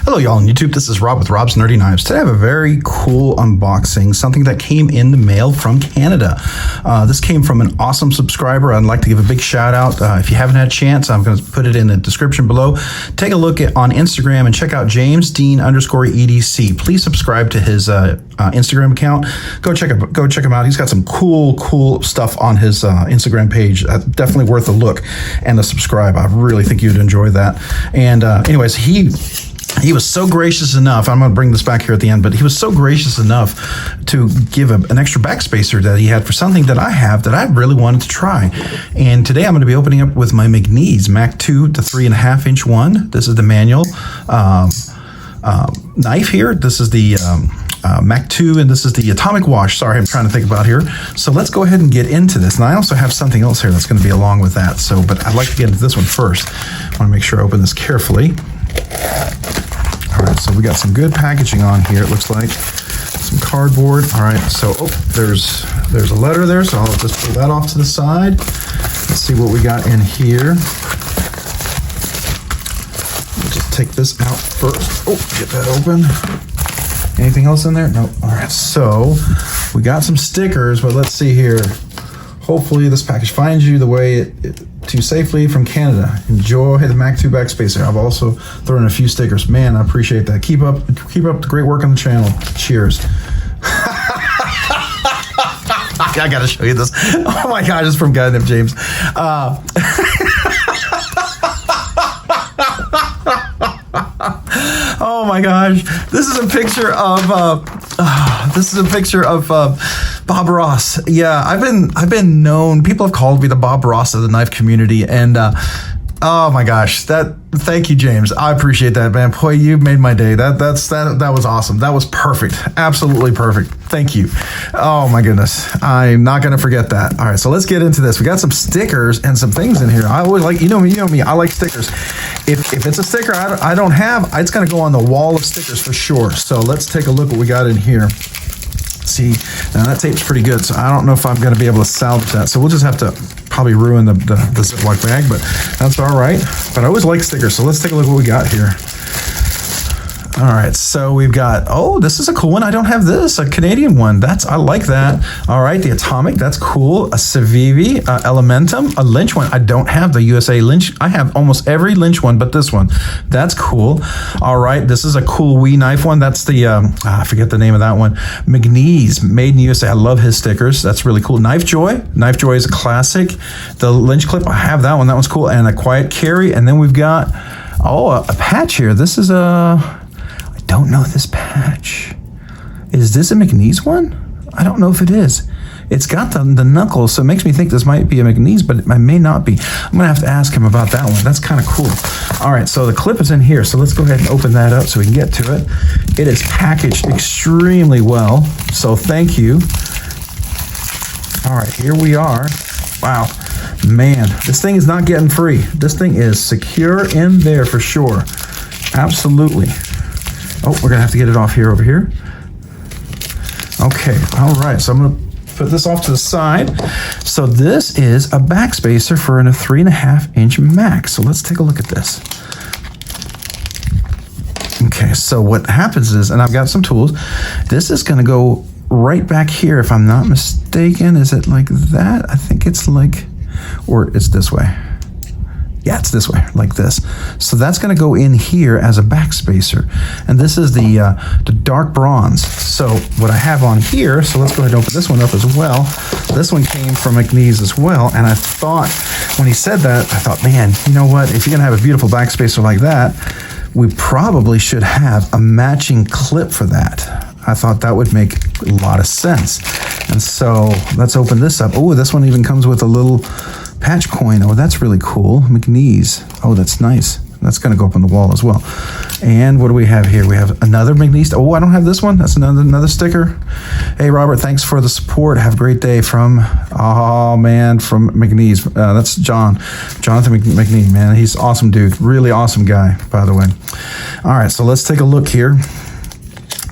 Hello y'all on YouTube, this is Rob with Rob's Nerdy Knives. Today I have a very cool unboxing, something that came in the mail from Canada. This came from an awesome subscriber. I'd like to give a big shout out. If you haven't had a chance, I'm going to put it in the description below. Take a look on Instagram and check out JamesDean_EDC. Please subscribe to his Instagram account. Go check him out. He's got some cool stuff on his Instagram page. Definitely worth a look and a subscribe. I really think you'd enjoy that. And anyways, he was so gracious enough, I'm going to bring this back here at the end, but he was so gracious enough to give an extra backspacer that he had for something that I have that I really wanted to try. And today I'm going to be opening up with my McNees MAC2, the 3.5-inch one. This is the manual knife here. This is the MAC2, and this is the Atomic Wash. Sorry, I'm trying to think about here. So let's go ahead and get into this. And I also have something else here that's going to be along with that. So, but I'd like to get into this one first. I want to make sure I open this carefully. All right, so we got some good packaging on here, it looks like. Some cardboard. All right, so there's a letter there, so I'll just pull that off to the side. Let's see what we got in here. We'll just take this out first. Oh, get that open. Anything else in there? No. All right, so we got some stickers, but let's see here. Hopefully this package finds you the way to safely from Canada. Enjoy the MAC2 Backspacer. I've also thrown in a few stickers. Man, I appreciate that. Keep up the great work on the channel. Cheers. I gotta show you this. Oh my God, it's from a guy named James. Oh my gosh, this is a picture of Bob Ross. Yeah, I've been known. People have called me the Bob Ross of the knife community, and oh my gosh, thank you, James. I appreciate that, man. Boy, you made my day. That was awesome. That was perfect. Absolutely perfect. Thank you. Oh my goodness, I'm not gonna forget that. All right, so let's get into this. We got some stickers and some things in here. I always like, you know me. I like stickers. If it's a sticker I don't have, it's gonna go on the wall of stickers for sure. So let's take a look what we got in here. See, now that tape's pretty good, so I don't know if I'm going to be able to salvage that. So we'll just have to probably ruin the Ziploc bag, but that's all right. But I always like stickers, so let's take a look what we got here. All right, so we've got, oh, this is a cool one. I don't have this, a Canadian one. I like that. All right, the Atomic, that's cool. A Civivi, Elementum, a Lynch one. I don't have the USA Lynch. I have almost every Lynch one, but this one. That's cool. All right, this is a cool wee knife one. That's the, I forget the name of that one. McNees, made in USA. I love his stickers. That's really cool. Knife Joy. Knife Joy is a classic. The Lynch clip, I have that one. That one's cool. And a Quiet Carry. And then we've got, oh, a patch here. This is a... don't know this patch. Is this a McNees one? I don't know if it is. It's got the knuckles, so it makes me think this might be a McNees, but it may not be. I'm gonna have to ask him about that one. That's kind of cool. All right, so the clip is in here, so let's go ahead and open that up so we can get to it. It is packaged extremely well, so thank you. All right, here we are. Wow, man, this thing is not getting free. This thing is secure in there for sure. Absolutely. Oh, we're gonna have to get it off here over here. Okay, all right, so I'm gonna put this off to the side. So this is a backspacer for a 3.5-inch Mac. So let's take a look at this. Okay, so what happens is, and I've got some tools, this is gonna go right back here if I'm not mistaken. Is it like that? I think it's like, or it's this way. Yeah, it's this way, like this. So that's going to go in here as a backspacer. And this is the dark bronze. So what I have on here, so let's go ahead and open this one up as well. This one came from McNees as well. And I thought, when he said that, I thought, man, you know what? If you're going to have a beautiful backspacer like that, we probably should have a matching clip for that. I thought that would make a lot of sense. And so let's open this up. Oh, this one even comes with a little patch coin. Oh, that's really cool. McNees. Oh, that's nice. That's going to go up on the wall as well. And what do we have here? We have another McNees. Oh, I don't have this one. That's another sticker. Hey, Robert, thanks for the support. Have a great day from, oh man, from McNees. That's Jonathan McNees, man. He's an awesome dude. Really awesome guy, by the way. All right, so let's take a look here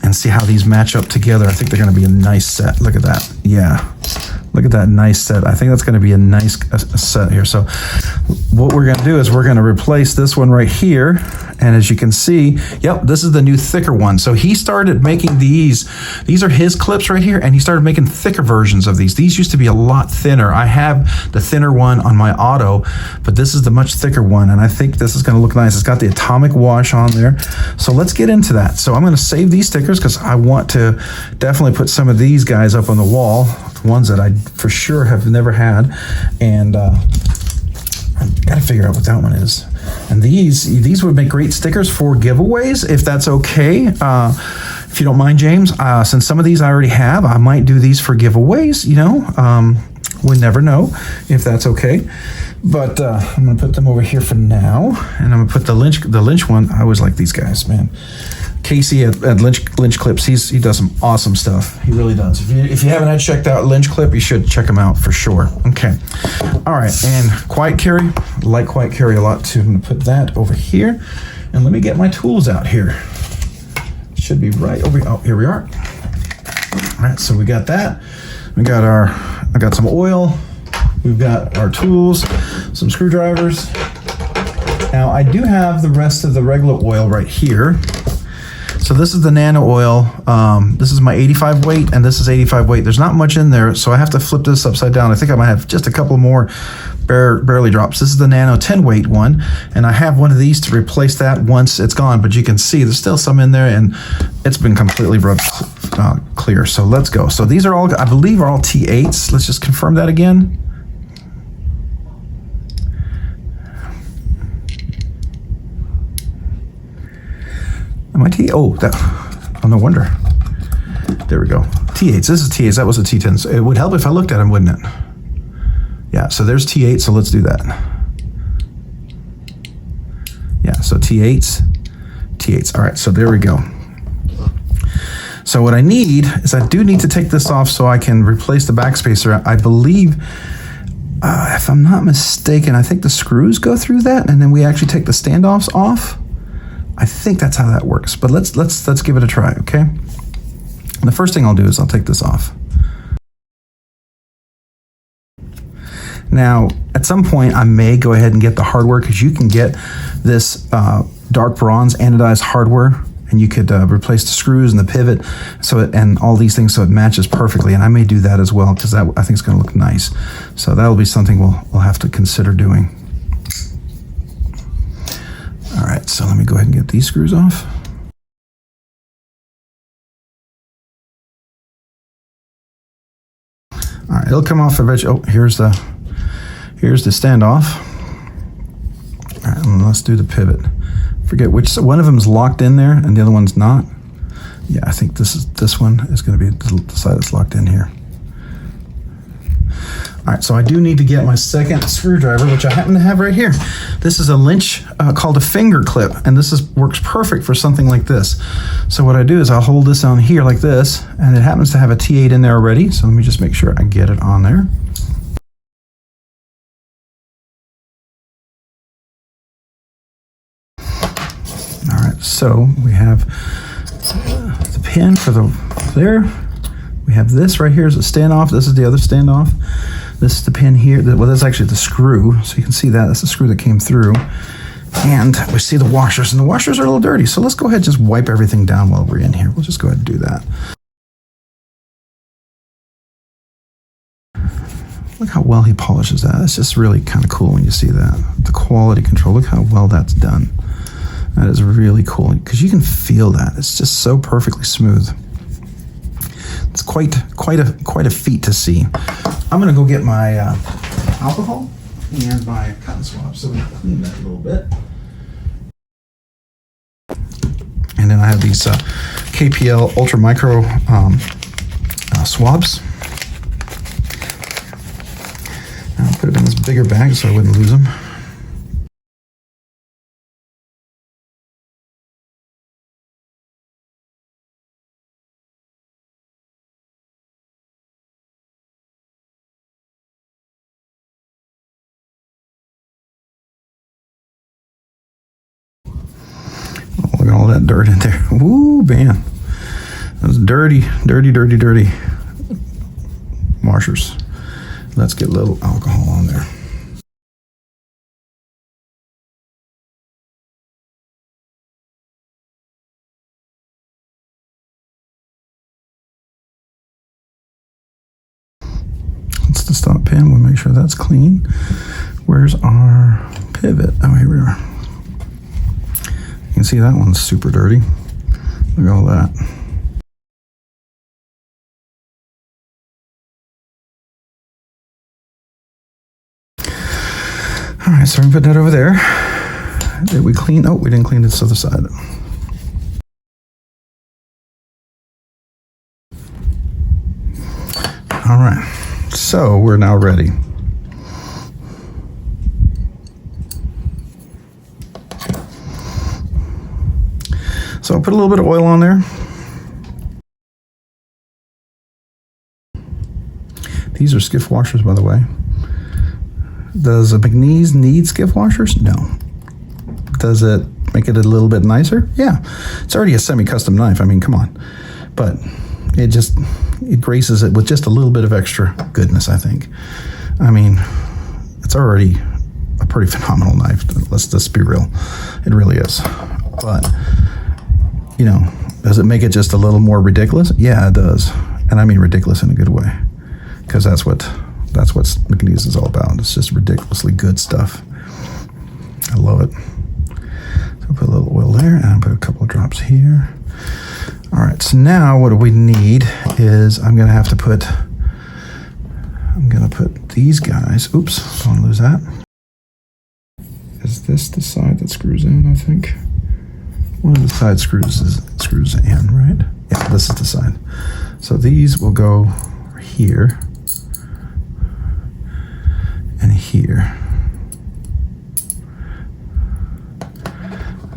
and see how these match up together. I think they're going to be a nice set. Look at that. Yeah. Look at that nice set. I think that's going to be a nice set here. So what we're going to do is we're going to replace this one right here. And as you can see, yep, this is the new thicker one. So he started making these are his clips right here, and he started making thicker versions of these. These used to be a lot thinner. I have the thinner one on my Auto, but this is the much thicker one, and I think this is going to look nice. It's got the Atomic Wash on there. So let's get into that. So I'm going to save these stickers because I want to definitely put some of these guys up on the wall, the ones that I for sure have never had, and I've got to figure out what that one is. And these would make great stickers for giveaways, if that's okay. If you don't mind, James, since some of these I already have, I might do these for giveaways, you know. We never know if that's okay. But I'm going to put them over here for now. And I'm going to put the Lynch one. I always like these guys, man. Casey at Lynch Clips, he does some awesome stuff. He really does. If you haven't checked out Lynch Clip, you should check him out for sure. Okay. All right. And Quiet Carry. I like Quiet Carry a lot too. I'm going to put that over here. And let me get my tools out here. Should be right over here. Oh, here we are. All right. So we got that. I got some oil. We've got our tools, some screwdrivers. Now I do have the rest of the regular oil right here. So this is the nano oil. This is my 85 weight, and this is 85 weight. There's not much in there, so I have to flip this upside down. I think I might have just a couple more barely drops. This is the nano 10 weight one, and I have one of these to replace that once it's gone, but you can see there's still some in there, and it's been completely rubbed clear. So let's go. So these are all, I believe, are all T8s. Let's just confirm that again. Am I T? Oh, no wonder. There we go. T8s. This is T8s. That was a T10. So it would help if I looked at them, wouldn't it? Yeah, so there's T8, so let's do that. Yeah, so T8s. All right, so there we go. So what I need is I do need to take this off so I can replace the backspacer. I believe, if I'm not mistaken, I think the screws go through that, and then we actually take the standoffs off. I think that's how that works, but let's give it a try, okay? And the first thing I'll do is I'll take this off. Now, at some point, I may go ahead and get the hardware, because you can get this dark bronze anodized hardware, and you could replace the screws and the pivot, and all these things, so it matches perfectly. And I may do that as well, because I think it's going to look nice. So that'll be something we'll have to consider doing. All right, so let me go ahead and get these screws off. All right, it'll come off eventually. Oh, here's the standoff. All right, and let's do the pivot. Forget which one of them is locked in there and the other one's not. Yeah, I think this one is going to be the side that's locked in here. All right, so I do need to get my second screwdriver, which I happen to have right here. This is a Lynch called a finger clip, and this works perfect for something like this. So what I do is I'll hold this on here like this, and it happens to have a T8 in there already, so let me just make sure I get it on there. All right, so we have the pin for there. We have this right here is a standoff. This is the other standoff. This is the pin here. Well, that's actually the screw. So you can see that. That's the screw that came through. And we see the washers. And the washers are a little dirty. So let's go ahead and just wipe everything down while we're in here. We'll just go ahead and do that. Look how well he polishes that. It's just really kind of cool when you see that. The quality control. Look how well that's done. That is really cool. Because you can feel that. It's just so perfectly smooth. It's quite a feat to see. I'm gonna go get my alcohol and my cotton swab, so we can clean that a little bit. And then I have these KPL Ultra Micro swabs. I'll put it in this bigger bag so I wouldn't lose them. Look at all that dirt in there. Ooh, man. Those dirty washers. Let's get a little alcohol on there. That's the stop pin. We'll make sure that's clean. Where's our pivot? Oh, here we are. You can see that one's super dirty. Look at all that. All right, so we put that over there. Did we clean? Oh, we didn't clean this other side. All right, so we're now ready. So I'll put a little bit of oil on there. These are Skiff washers, by the way. Does a McNees need Skiff washers? No. Does it make it a little bit nicer? Yeah. It's already a semi-custom knife. I mean, come on. But it graces it with just a little bit of extra goodness, I think. I mean, it's already a pretty phenomenal knife. Let's just be real. It really is. But, you know, does it make it just a little more ridiculous? Yeah, it does. And I mean ridiculous in a good way. Because that's what McNees is all about. It's just ridiculously good stuff. I love it. So I'll put a little oil there, and I'll put a couple of drops here. All right, so now what we need is I'm gonna put these guys, oops, don't wanna lose that. Is this the side that screws in, I think? One of the side screws in, right? Yeah, this is the side. So these will go here and here.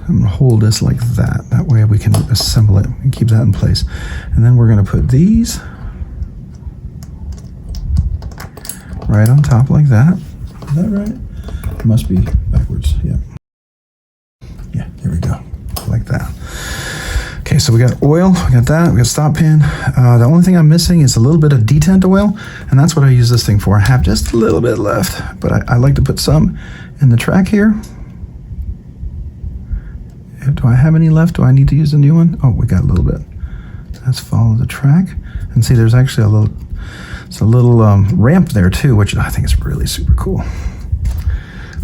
I'm gonna hold this like that. That way we can assemble it and keep that in place. And then we're gonna put these right on top like that. Is that right? It must be backwards, yeah. Yeah, there we go, like that. Okay, so we got oil, we got that, we got stop pin. The only thing I'm missing is a little bit of detent oil, and that's what I use this thing for. I have just a little bit left, but I like to put some in the track here. Do I have any left? Do I need to use a new one? Oh, we got a little bit. Let's follow the track. And see, there's actually a little ramp there too, which I think is really super cool.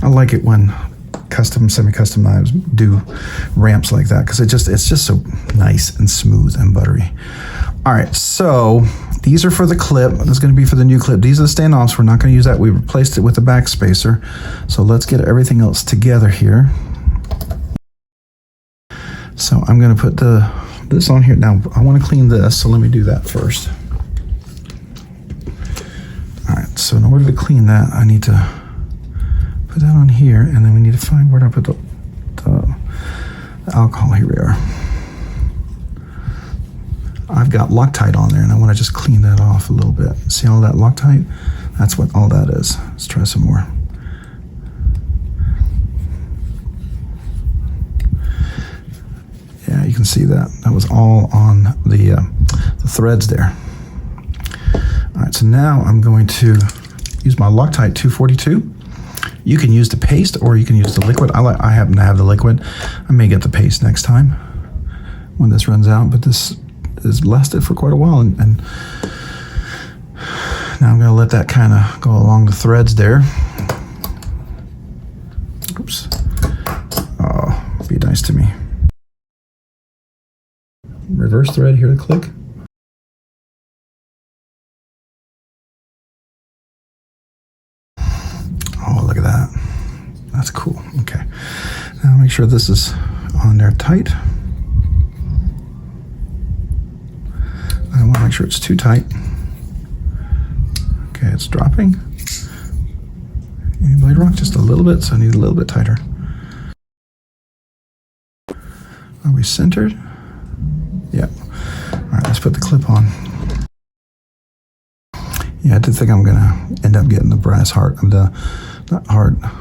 I like it when semi-custom knives do ramps like that, because it's just so nice and smooth and buttery. All right, so these are for the clip. This is going to be for the new clip. These are the standoffs. We're not going to use that. We replaced it with a Backspacer. So let's get everything else together here. So I'm going to put this on here. Now I want to clean this, so let me do that first. All right, so in order to clean that, I need to put that on here, and then we need to find where to put the alcohol. Here we are. I've got Loctite on there, and I want to just clean that off a little bit. See all that Loctite? That's what all that is. Let's try some more. Yeah, you can see that. That was all on the threads there. All right, so now I'm going to use my Loctite 242. You can use the paste or you can use the liquid. I happen to have the liquid. I may get the paste next time when this runs out, but this has lasted for quite a while, and now I'm going to let that kind of go along the threads there. Oops. Oh, be nice to me. Reverse thread here to click. Oh, look at that. That's cool. Okay. Now make sure this is on there tight. I want to make sure it's too tight. Okay, it's dropping. Blade rock just a little bit, so I need a little bit tighter. Are we centered? Yeah. All right, let's put the clip on. Yeah, I did think I'm gonna end up getting the brass the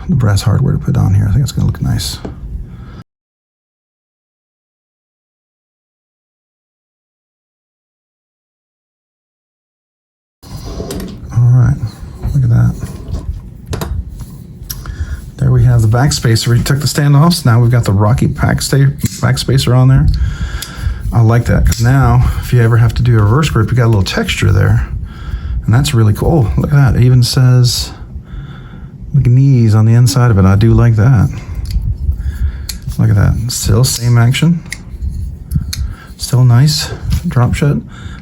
brass hardware to put on here. I think it's gonna look nice. All right, look at the Backspacer. We took the standoffs. Now we've got the Rocky Backspacer on there. I like that because now if you ever have to do a reverse grip, you got a little texture there. And that's really cool. Oh, look at that. It even says McNees on the inside of it. I do like that. Look at that. Still same action. Still nice drop shut.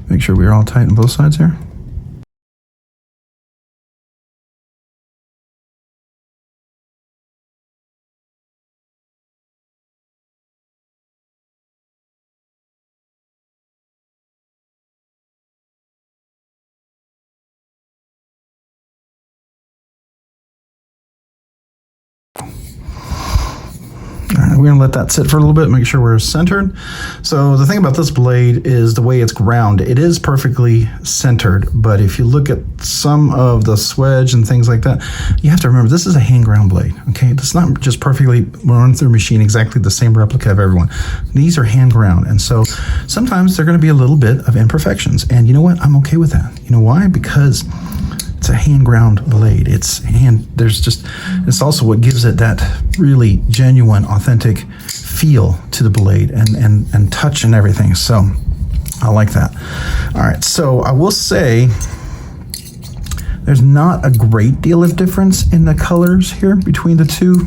Make sure we're all tight on both sides here. We're going to let that sit for a little bit, make sure we're centered. So the thing about this blade is the way it's ground. It is perfectly centered, but if you look at some of the swedge and things like that, you have to remember this is a hand ground blade, okay? It's not just perfectly run through a machine, exactly the same replica of everyone. These are hand ground, and so sometimes they're going to be a little bit of imperfections, and you know what? I'm okay with that. You know why? Because it's a hand ground blade. It's also what gives it that really genuine, authentic feel to the blade and touch and everything. So I like that. All right, so I will say there's not a great deal of difference in the colors here between the two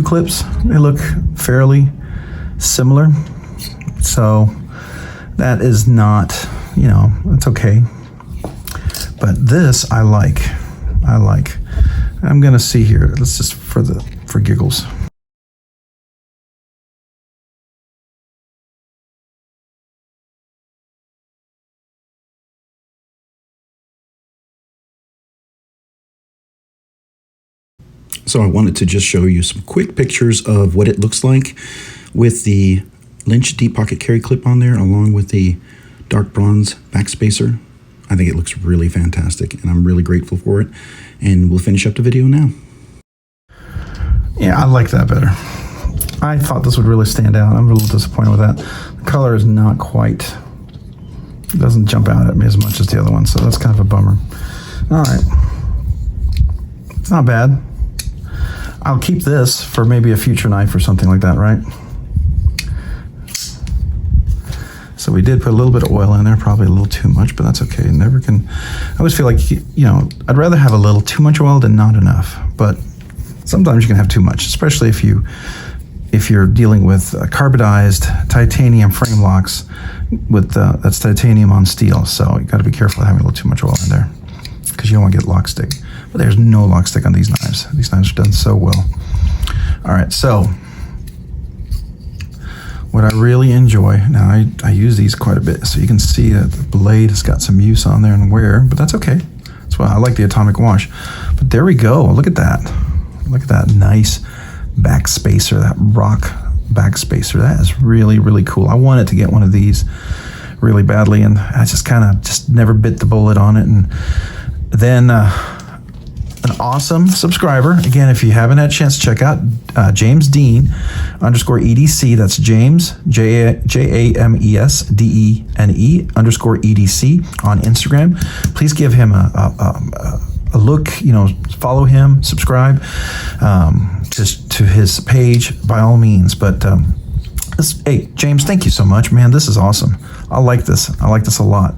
clips. They look fairly similar. So that is not, it's okay. But this I like. I'm gonna see here. Let's just for giggles. So I wanted to just show you some quick pictures of what it looks like with the Lynch deep pocket carry clip on there, along with the dark bronze Backspacer. I think it looks really fantastic, and I'm really grateful for it. And we'll finish up the video now. Yeah, I like that better. I thought this would really stand out. I'm a little disappointed with that. The color is not quite, it doesn't jump out at me as much as the other one, so that's kind of a bummer. All right. It's not bad. I'll keep this for maybe a future knife or something like that, right? So we did put a little bit of oil in there, probably a little too much, but that's okay. I always feel like, I'd rather have a little too much oil than not enough, but sometimes you can have too much, especially if you're dealing with carbidized titanium frame locks with that's titanium on steel. So you got to be careful of having a little too much oil in there because you don't want to get lock stick. But there's no lock stick on these knives. These knives are done so well. All right, so what I really enjoy, now I use these quite a bit, so you can see that the blade has got some use on there and wear, but that's okay. That's why I like the Atomic Wash. But there we go, look at that. Look at that nice Backspacer, that rock Backspacer. That is really, really cool. I wanted to get one of these really badly, and I just never bit the bullet on it. And then an awesome subscriber. Again, if you haven't had a chance to check out James Dean _EDC, that's James, JAMESDENE_EDC on Instagram. Please give him a look, follow him, subscribe just to his page by all means. But hey, James, thank you so much, man. This is awesome. I like this. I like this a lot.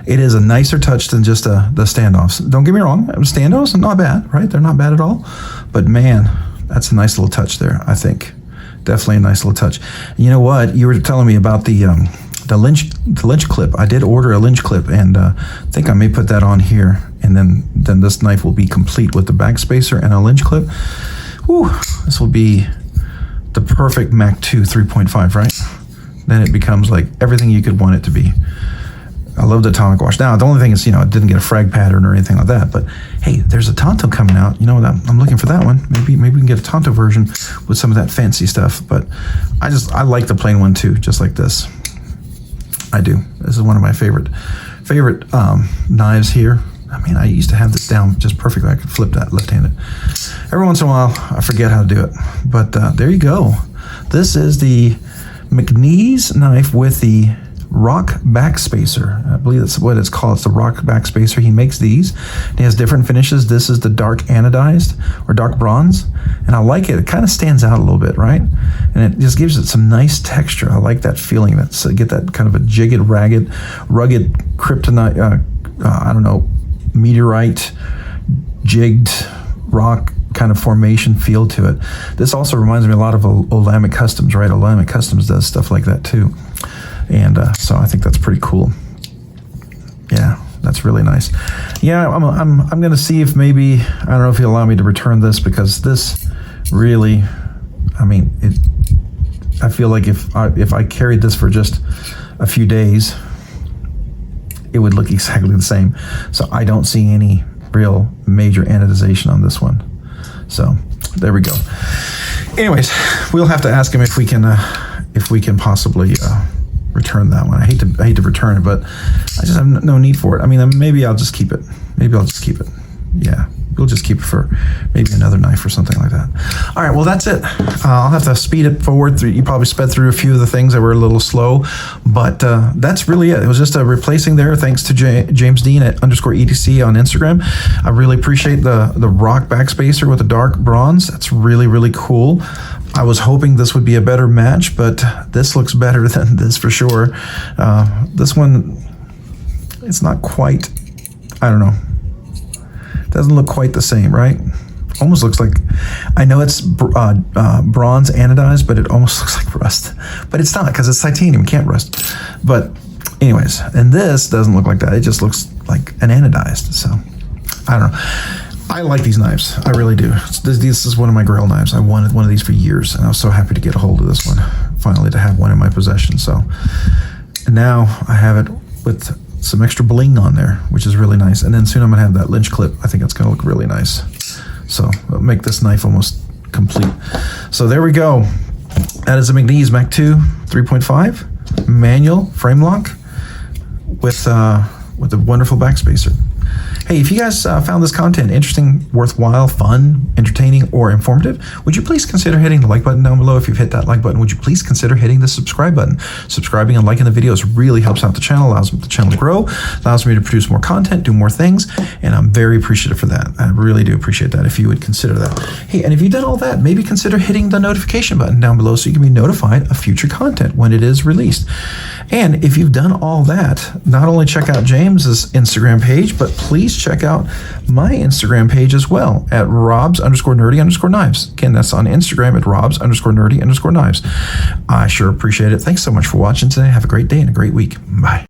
It is a nicer touch than just the standoffs. Don't get me wrong, standoffs are not bad, right? They're not bad at all. But man, that's a nice little touch there, I think. Definitely a nice little touch. You know what? You were telling me about the Lynch clip. I did order a Lynch clip, and I think I may put that on here, and then this knife will be complete with the Backspacer and a Lynch clip. Whew, this will be the perfect MAC2 3.5, right? Then it becomes like everything you could want it to be. I love the Atomic Wash. Now, the only thing is, it didn't get a frag pattern or anything like that, but hey, there's a Tonto coming out. I'm looking for that one. Maybe we can get a Tonto version with some of that fancy stuff, but I like the plain one too, just like this. I do. This is one of my favorite knives here. I mean, I used to have this down just perfectly. I could flip that left-handed. Every once in a while, I forget how to do it, but there you go. This is the McNees knife with the Rock Backspacer. I believe that's what it's called. It's the Rock Backspacer. He makes these. He has different finishes. This is the dark anodized or dark bronze, and I like it. It kind of stands out a little bit, right? And it just gives it some nice texture. I like that feeling. That's get that kind of a jagged, rugged kryptonite. I don't know, meteorite, jigged rock kind of formation feel to it. This also reminds me a lot of Olamic Customs, right? Olamic Customs does stuff like that too. And so I think that's pretty cool. Yeah, that's really nice. Yeah, I'm going to see if maybe, I don't know if he'll allow me to return this, because this really, I mean, I feel like if I carried this for just a few days, it would look exactly the same. So I don't see any real major anodization on this one. So there we go. Anyways, we'll have to ask him if we can possibly return that one. I hate to return it, but I just have no need for it. I mean, maybe I'll just keep it. Yeah, we'll just keep it for maybe another knife or something like that. All right, well, that's it. I'll have to speed it forward. You probably sped through a few of the things that were a little slow, but that's really it. It was just a replacing there. Thanks to James Dean at _EDC on Instagram. I really appreciate the Rock Backspacer with the dark bronze. That's really, really cool. I was hoping this would be a better match, but this looks better than this for sure. This one, it's not quite, I don't know. Doesn't look quite the same, right? Almost looks like, I know it's bronze anodized, but it almost looks like rust. But it's not, because it's titanium, it can't rust. But anyways, and this doesn't look like that. It just looks like an anodized. So I don't know. I like these knives. I really do. This is one of my grail knives. I wanted one of these for years, and I was so happy to get a hold of this one, finally, to have one in my possession. So now I have it with some extra bling on there, which is really nice. And then soon I'm gonna have that Lynch clip. I think it's gonna look really nice. So it'll make this knife almost complete. So there we go. That is a McNees MAC2 3.5 manual frame lock with a wonderful backspacer. Hey, if you guys found this content interesting, worthwhile, fun, entertaining, or informative, would you please consider hitting the like button down below? If you've hit that like button, would you please consider hitting the subscribe button? Subscribing and liking the videos really helps out the channel, allows the channel to grow, allows me to produce more content, do more things, and I'm very appreciative for that. I really do appreciate that if you would consider that. Hey, and if you've done all that, maybe consider hitting the notification button down below so you can be notified of future content when it is released. And if you've done all that, not only check out James's Instagram page, but please check out my Instagram page as well at robs_nerdy_knives. Again, that's on Instagram at robs_nerdy_knives. I sure appreciate it. Thanks so much for watching today. Have a great day and a great week. Bye.